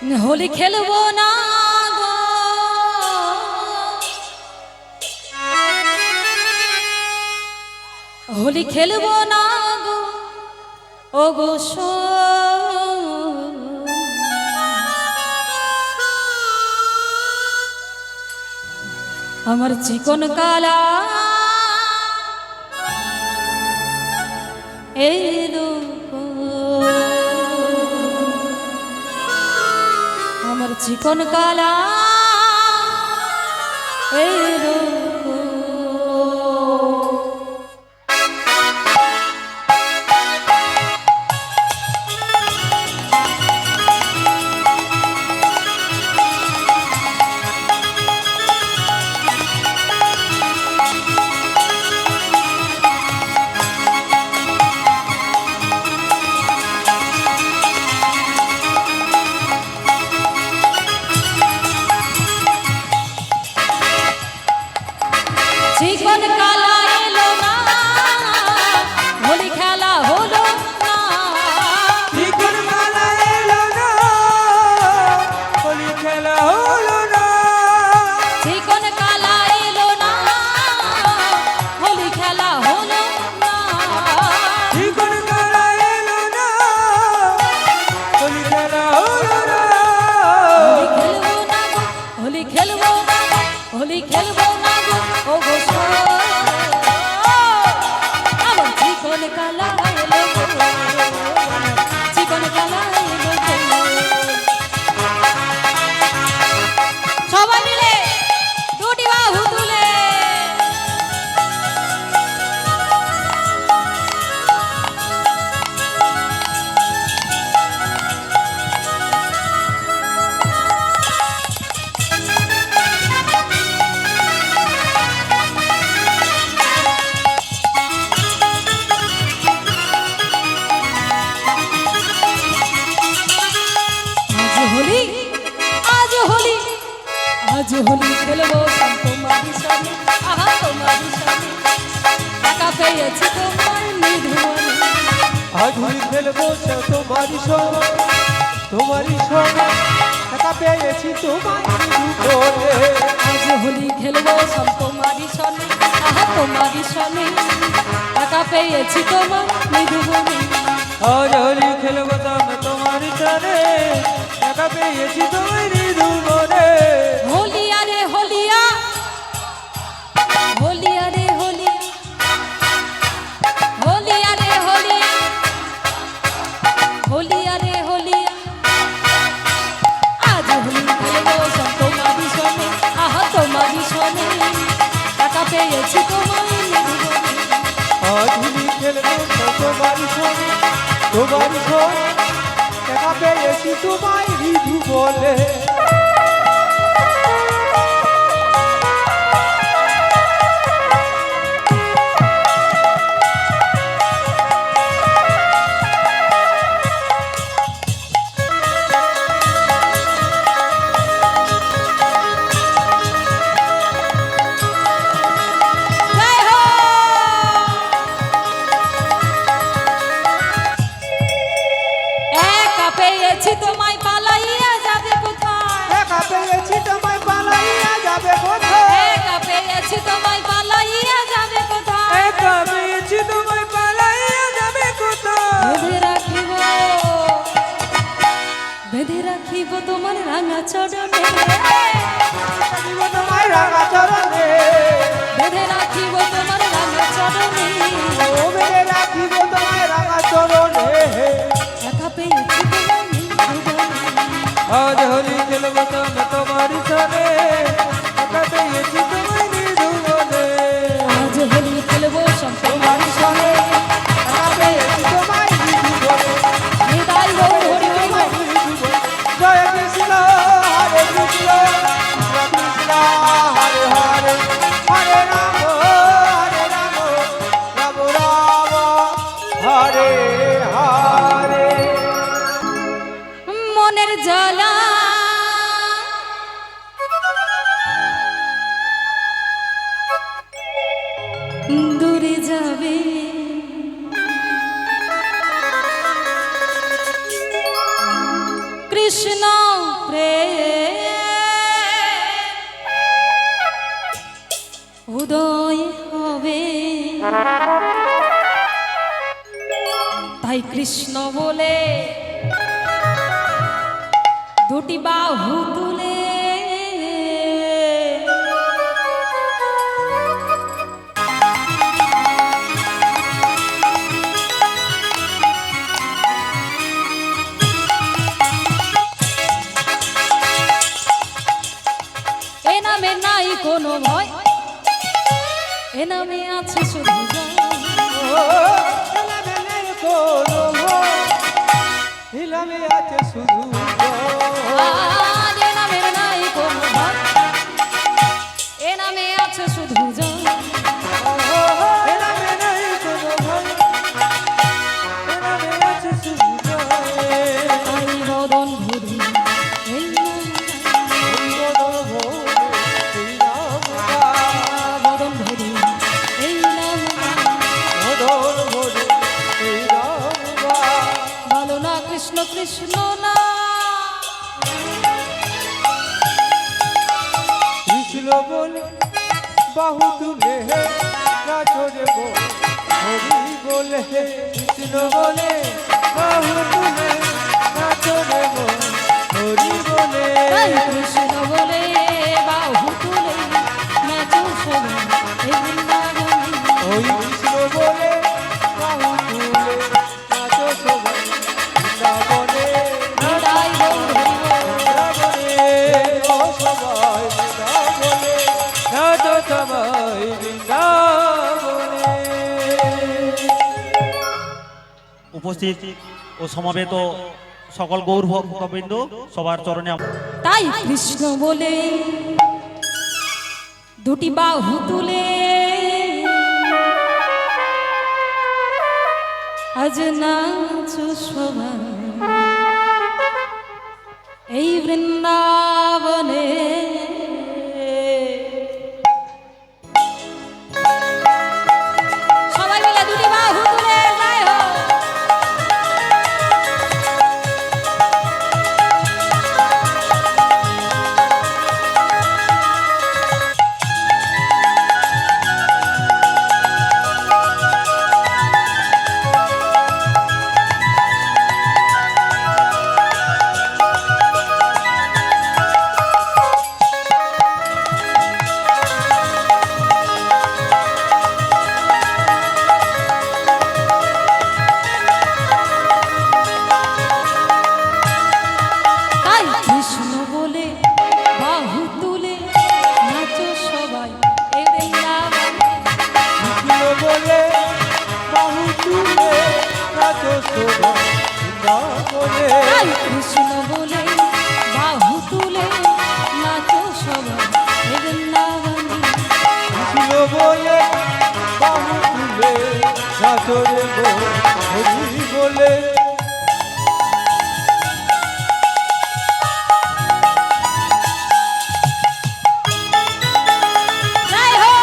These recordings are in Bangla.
হোলি খেলবো না গো, হোলি খেলবো না গো, ও গো আমার চিকন কালা এলো আমার চিকন কালা এলো চিকন কালা এলো না, হোলি খেলা হলো না। চিকন কালা এলো না, হোলি খেলা হলো না। চিকন কালা এলো না, হোলি খেলা হলো না। চিকন কালা এলো না, হোলি খেলা হলো না। হোলি খেলবো না গো, হোলি খেলবো না গো, ও গো আমার চিকন কালা এলো গো, চিকন কালা এলো গো। সবাই মিলে দুটি বাহু তুলে হোলি আজ হোলি, আজ হোলি খেলবো তোমারই সাথে, আহা তোমারই সাথে টাকা পেয়েছি তোমার নিধুমনি। আজ হোলি খেলবো তোমারই সঙ্গে, তোমারই সঙ্গে টাকা পেয়েছি তোমার দুপুরে। আজ হোলি খেলবো তোমারই সাথে, আহা তোমারই সাথে টাকা পেয়েছি তোমার নিধুমনি। আজ হোলি খেলবো তোমারই সঙ্গে টাকা পেয়েছি তোমার দুপুরে। হোলিয়া রে হোলিয়া, হোলিয়া রে হোলিয়া, হোলিয়া রে হোলিয়া, হোলিয়া রে হোলিয়া। আজ হোলি খেলবো তোমারই সনে, আহা তোমারই সনে টাকা পেয়েছি তোমার নিধুমনি। আজ হোলি খেলবো তোমারই সঙ্গে, তোমারই সঙ্গে টাকা পেয়েছি তোমার ঋতু বলে। জয় হো। একা পেয়েছি তোমায় পালাইয়া যাবে কোথায়, টাকা পেয়েছি তোমায় পালাইয়া যাবে কোথায়। একা পেয়েছি তোমায় পালাইয়া যাবে কোথায়। একা পেয়েছি তোমায় পালাইয়া যাবে কোথায়। বেঁধে রাখিব, বেঁধে রাখিব তোমার রাঙা চরণে, রাখিব তোমায় রাঙা চরণে, বেঁধে রাখিব তোমার রাঙা চরণে। ও বেঁধে রাখিব তোমায় রাঙা চরণে। একা পেয়েছি তোমায় নিধুমনি। আজ হোলি খেলবো তোমারই সনে, টাকা পেয়েছি তোমায় নিধুমনে। আজ হোলি খেলবো তোমারই সঙ্গে, টাকা পেয়েছি তোমায় নিধুমনে। নিতাই গৌর হরি হরি বল। জয় কৃষ্ণ হরে কৃষ্ণ, কৃষ্ণ কৃষ্ণ হরে হরে, হরে রাম রাম রাম হরে হরে। মনের জ্বালা দূরে যাবে, কৃষ্ণ প্রেম উদয় হবে, তাই কৃষ্ণ বলে দুটি বাহু তুলে এ নামে নাই কোনো ভয়, এ নামে আছে শুধু জয়। হিলামে আছে শুধু আর এ নামে নাই কোনো ভয়, এ নামে আছে শুধু জয়। হিলামে নাই কোনো ভয়, হিলামে আছে শুধু জয়। তাই বদন ভরি এই নাম বদন ভরি এই নাম ভালো না কৃষ্ণ কৃষ্ণ না। কৃষ্ণ বলে বাহু তুলে নাচরে হরি বলে, কৃষ্ণ বলে বাহু তুলে নাচরে হরি বলে। তাই কৃষ্ণ বলে বাহু তুলে নাচো সবাই এই বৃন্দাবনে। ওই কৃষ্ণ বলে বাহু তুলে নাচো সবাই বৃন্দাবনে। হৃদয় বল হরি বল। বৃন্দাবনে ও সবাই বৃন্দাবনে, নাচো সবাই বৃন্দাবনে। উপস্থিত ও সমবেত সকল গৌর ভক্তবৃন্দ সবার চরণে তাই কৃষ্ণ বলে দুটি বাহু তুলে আজ নাচো সবাই এই বৃন্দাবনে। সবাই মিলে দুটি বাহু তুলে জয় হোক। তাই কৃষ্ণ বলে বাহু তুলে নাচো সবাই এই বৃন্দাবনে। কৃষ্ণ বলে বাহু তুলে নাচো সবাই বৃন্দাবনে। তাই কৃষ্ণ বলে বাহু তুলে নাচো সবাই এই বৃন্দাবনে। কৃষ্ণ বলে বাহু তুলে নাচরে হরি বলে। জয় হোক।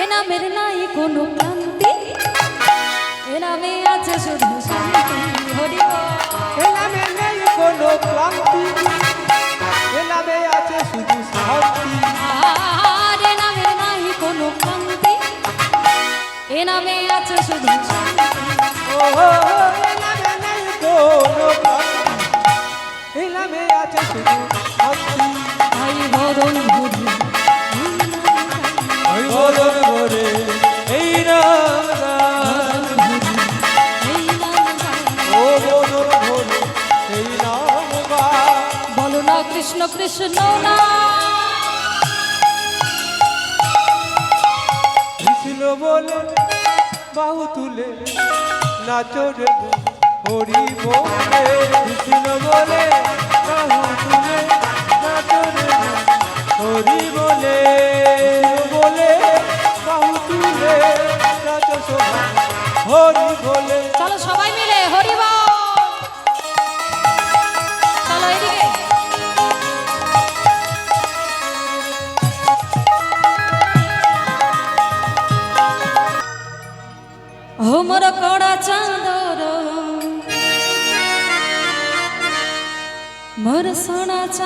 এ নামের নাই কোনো ক্লান্তি, এ নামে আছে শুধু শান্তি হরি বল। এলামে নেই কোনো ক্লান্তি, এলামে আছে শুধু শান্তি। আর এ নামের নাই কোনো ক্লান্তি, এ নামে আছে শুধু শান্তি। ও এলামে নেই কোনো ক্লান্তি, এলামে আছে শুধু শান্তি। তাই বদন ভরি ওই বদন ভরে এই নাম গান, এই নাম গায়। ও বদন ভরে এই নাম গান। বলো না কৃষ্ণ কৃষ্ণ না। কৃষ্ণ বলে বাহু তুলে নাচো রে হরি বলে। কৃষ্ণ বলে বাহু তুলে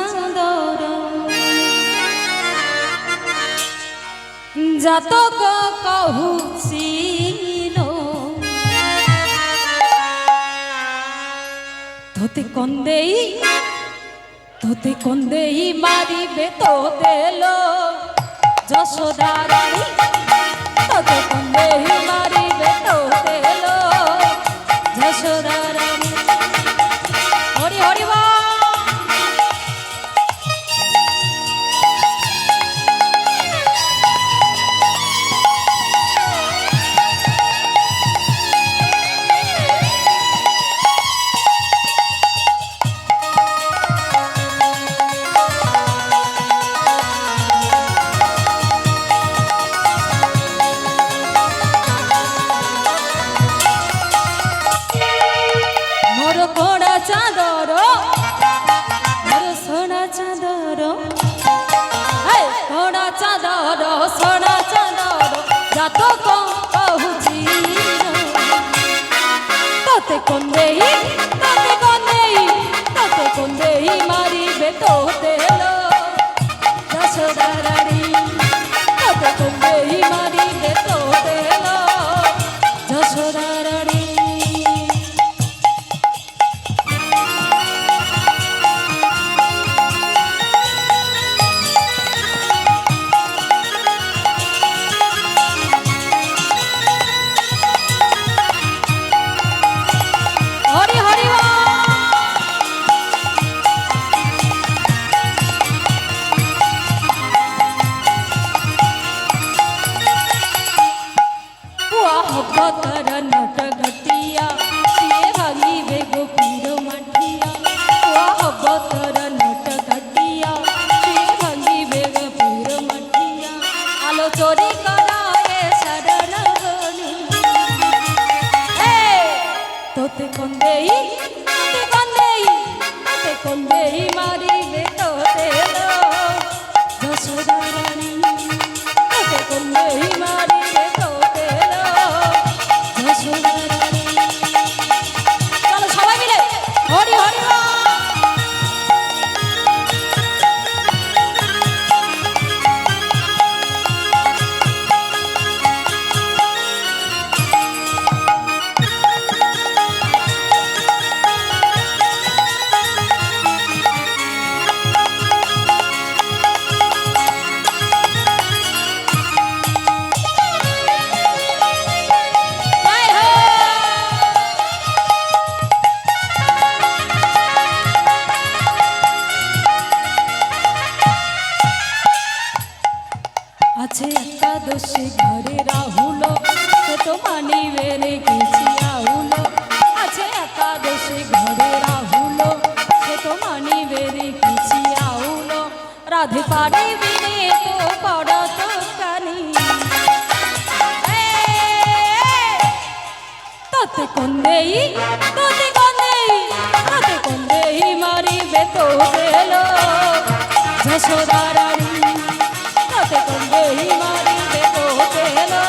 চাঁদর জাতক কহুছিল তোতে কন্দেই মারিবে তোতে লো যশোদা রানী তোতে কন্দেই মারিবে তোতে লো যশোদা রানী হরি হরি বল চাঁদর মোর সোনা চাঁদর সোনা চাঁদর সোনা চাঁদর জাতক কহুছি তোতে কন্দেই মারিবে তোতে লো যশোদা রানী তোতে কন্দেই মারিবে তোতে লো যশোদা রানী ভগতর নট ঘটিয়া সিয়ে ভাঙিবে গোপীর মাঠিয়া ভগতর নট ঘটিয়া সিয়ে ভাঙিবে গোপীর মাঠিয়া আলো চোরি করায়ে শরণ গনি তোতে কন্দেই মারিবে তোতে লো যশোদা রানী তোতে কন্দেই মারিবে তোতে লো যশোদা রানী চলো সবাই মিলে হরি হরি বল আছে একাদশী ঘরে রাহুল সে তো মানিবে রে কিছু আহুল আছে একাদশী ঘরে রাহুল সে তো মানিবে রে কিছু আহুল রাধে পারিবি রে তো পড়ত কানি তোতে কন্দেই মারিবে তোতে লো যশোদা রানী তোতে কন্দেই মারিবে তোতে লো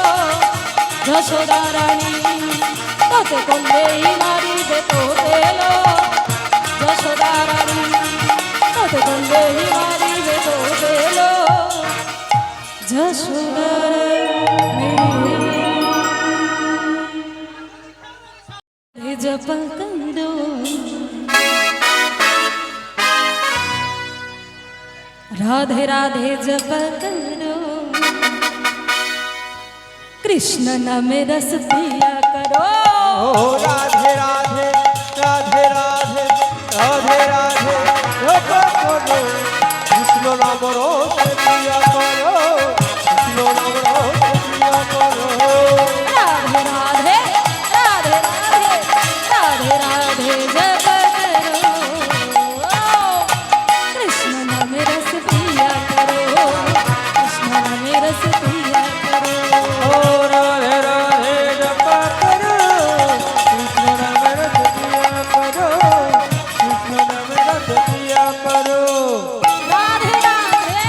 যশোদা রানী তোতে কন্দেই মারিবে তোতে লো যশোদা রানী তোতে কন্দেই মারিবে তোতে লো যশোদা রানী জপ কন্দো राधे राधे जप करो कृष्ण नाम रस पिया करो ओ राधे राधे राधे राधे राधे राधे जप करो कृष्ण नाम रस पिया करो कृष्ण नाम रस पिया करो राधे राधे राधे राधे राधे राधे जप करो कृष्ण नाम रस पिया करो कृष्ण नाम रस पिया करो ओ राधे राधे जप करो कृष्ण नाम रस पिया करो कृष्ण नाम रस पिया करो राधे राधे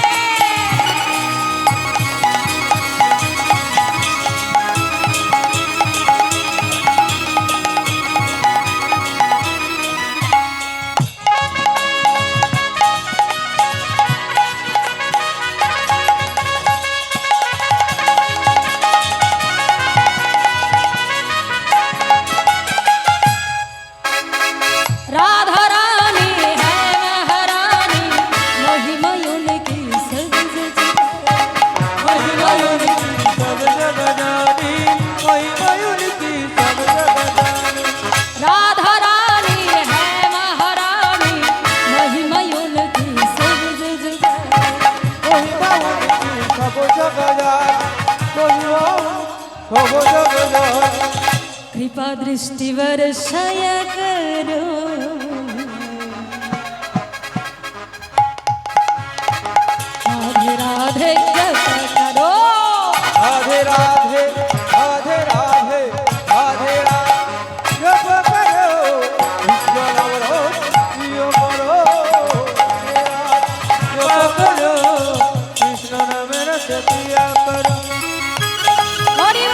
सब जगजानी कृपा दृष्टि वर्षाया करो राधे राधे जप करो राधे राधे राधे राधे राधे राधे जप करो कृष्ण नाम प्रिय करो जप करो कृष्ण नाम रस प्रिय करो हरि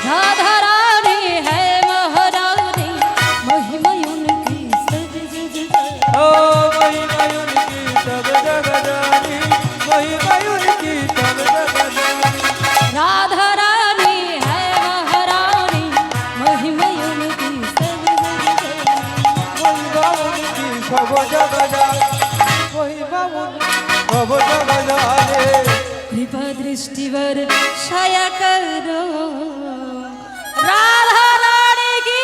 राधा रानी है महारानी महिमा उनकी सब जग ओ महिमा उनकी सब जगजानी महिमा उनकी सब जगजानी राधा रानी है महारानी महिमा उनकी सब जग महिमा उनकी सब जगजानी महिमा उनकी सब जगजानी कृपा दृष्टि वर्षाया करो राधा रानी की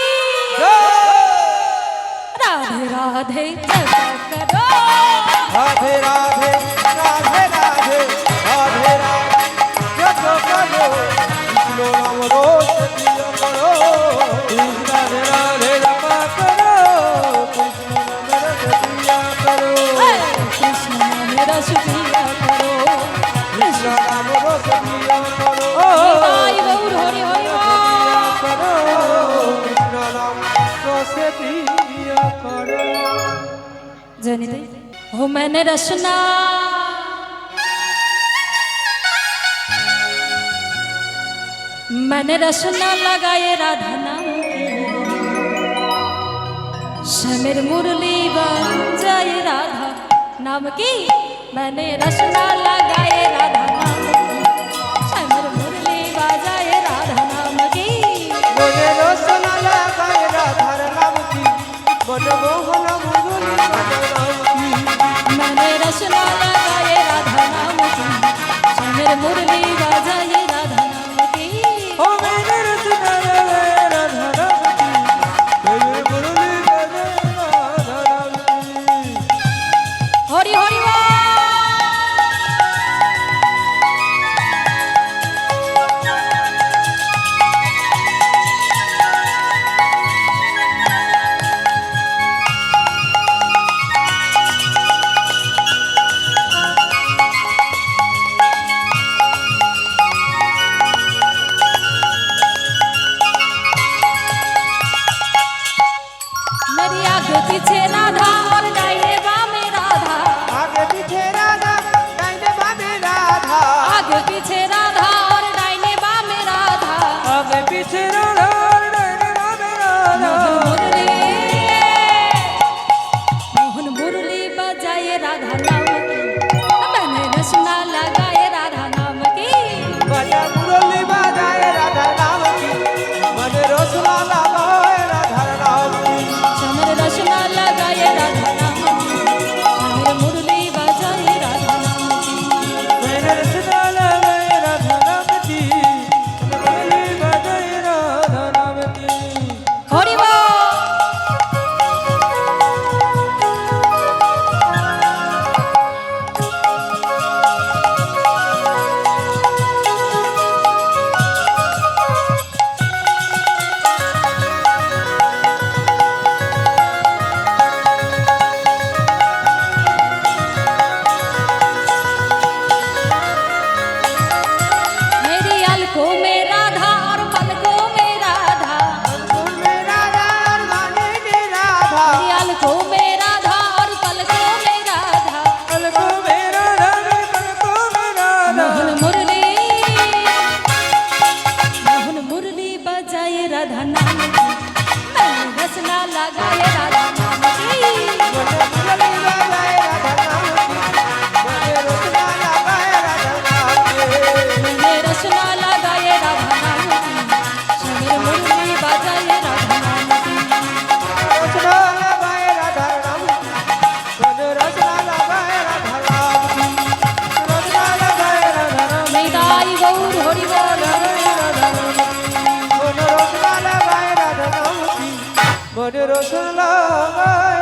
राधे राधे जप करो राधे राधे राधे राधे राधे राधे जप करो कृष्ण नाम रोज प्रिय करो कृष्ण राधे राधे जप करो कृष्ण नाम रस प्रिय करो कृष्ण नाम रस प्रिय करो कृष्ण नाम रस प्रिय करो निताई गौर हरि हरि करो कृष्ण नाम रस प्रिय करो जनिते हो मैंने रचना मैंने रचना लगाए राधा नाम की शमेर मुरली बजाए राधा नाम की मैंने रचना लगाए राधा नाम की शमेर मुरली बजाए राधा नाम की मुझे रोशन लगाए राधार नाम की मन मोहन मुरली नाम की मैंने रचना लगाए राधा नाम की शमेर मुरली बजाए राधा नाम की ओ मैंने रचना लगाए राधा नाम की मेरे मुरली बजाए राधा नाम की हरि हरि मेरी आगे पीछे राधा और दाहिने बामे राधा आगे पीछे राधा दाहिने बामे राधा आगे पीछे राधा और दाहिने बामे राधा आगे पीछे राधा दाहिने बामे राधा मोहन मुरली बजाए राधा नाम की मैंने रचना लगाए राधा नाम की बजा मुरली बजाए राधा नाम की मन रोशना लगाए राधा नाम की समर रचना लगाए राधा नाम की समर मुरली बजाए राधा नाम की मेरे रचना लगाए राधा नाम की मुरली बजाए राधा नाम की हरि मेरी अलकों में राधा और पलकों में राधा में राधा रानी ने राधा मेरी अलकों में राधा और पलकों में राधा अलको में राधा अलको में राधा मोहन मुरली बजाए राधा नाम की मैंने रचना लगाए राधा नाम की मुरली बजाए राधा नाम की मेरे रचना लगाए राधा नाम की मैंने रचना लगाए राधा नाम की शमेर मुरली बजाए राधा नाम की रचना लगाए राधा नाम की নিতাই গৌর হরি বল। মন রসনা লাগায় রাধা নাম কি মন রসনা লাগায়